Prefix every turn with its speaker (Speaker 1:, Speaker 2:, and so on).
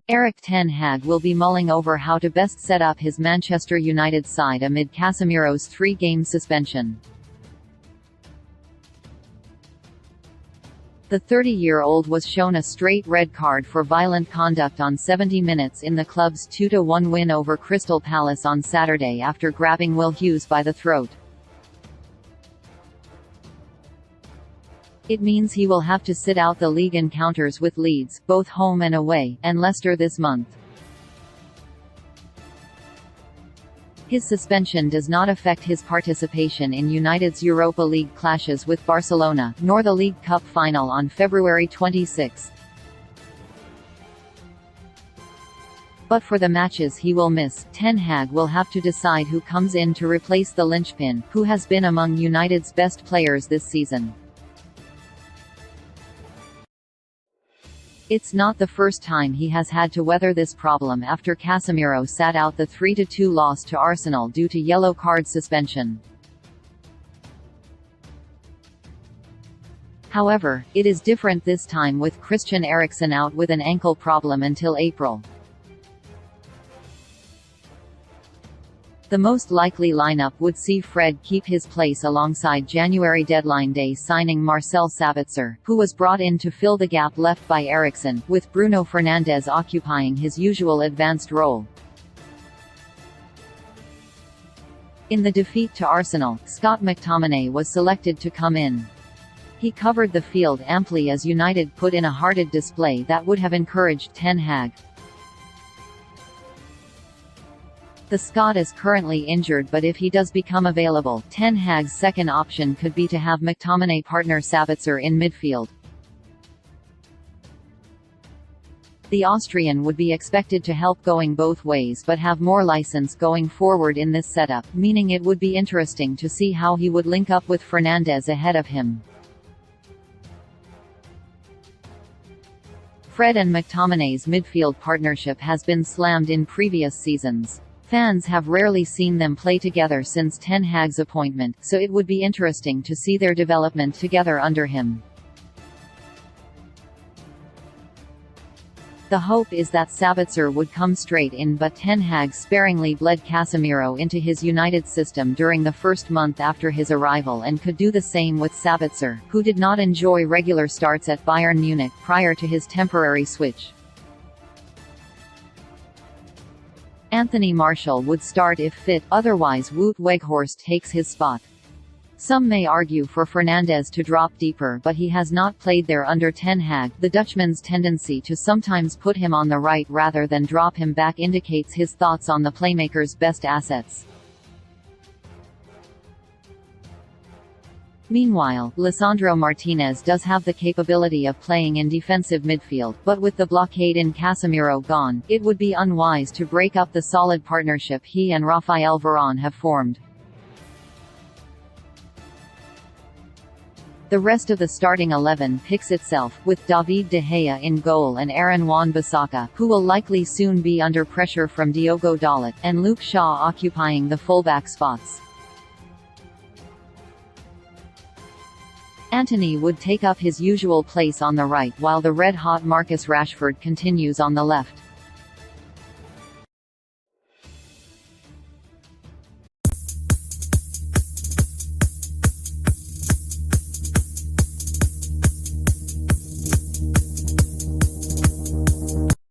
Speaker 1: Erik ten Hag will be mulling over how to best set up his Manchester United side amid Casemiro's 3-game suspension. The 30-year-old was shown a straight red card for violent conduct on 70 minutes in the club's 2-1 win over Crystal Palace on Saturday after grabbing Will Hughes by the throat. It means he will have to sit out the league encounters with Leeds, both home and away, and Leicester this month. His suspension does not affect his participation in United's Europa League clashes with Barcelona, nor the League Cup final on February 26. But for the matches he will miss, Ten Hag will have to decide who comes in to replace the linchpin, who has been among United's best players this season. It's not the first time he has had to weather this problem after Casemiro sat out the 3-2 loss to Arsenal due to yellow card suspension. However, it is different this time with Christian Eriksen out with an ankle problem until April. The most likely lineup would see Fred keep his place alongside January deadline day signing Marcel Sabitzer, who was brought in to fill the gap left by Eriksen, with Bruno Fernandes occupying his usual advanced role. In the defeat to Arsenal, Scott McTominay was selected to come in. He covered the field amply as United put in a hearted display that would have encouraged Ten Hag. The Scot is currently injured, but if he does become available, Ten Hag's second option could be to have McTominay partner Sabitzer in midfield. The Austrian would be expected to help going both ways but have more license going forward in this setup, meaning it would be interesting to see how he would link up with Fernandes ahead of him. Fred and McTominay's midfield partnership has been slammed in previous seasons. Fans have rarely seen them play together since Ten Hag's appointment, so it would be interesting to see their development together under him. The hope is that Sabitzer would come straight in, but Ten Hag sparingly bled Casemiro into his United system during the first month after his arrival and could do the same with Sabitzer, who did not enjoy regular starts at Bayern Munich prior to his temporary switch. Anthony Martial would start if fit, otherwise Wout Weghorst takes his spot. Some may argue for Fernandes to drop deeper, but he has not played there under Ten Hag. The Dutchman's tendency to sometimes put him on the right rather than drop him back indicates his thoughts on the playmaker's best assets. Meanwhile, Lisandro Martinez does have the capability of playing in defensive midfield, but with the blockade in Casemiro gone, it would be unwise to break up the solid partnership he and Raphael Varane have formed. The rest of the starting 11 picks itself, with David De Gea in goal and Aaron Wan-Bissaka, who will likely soon be under pressure from Diogo Dalot, and Luke Shaw occupying the fullback spots. Antony would take up his usual place on the right while the red-hot Marcus Rashford continues on the left.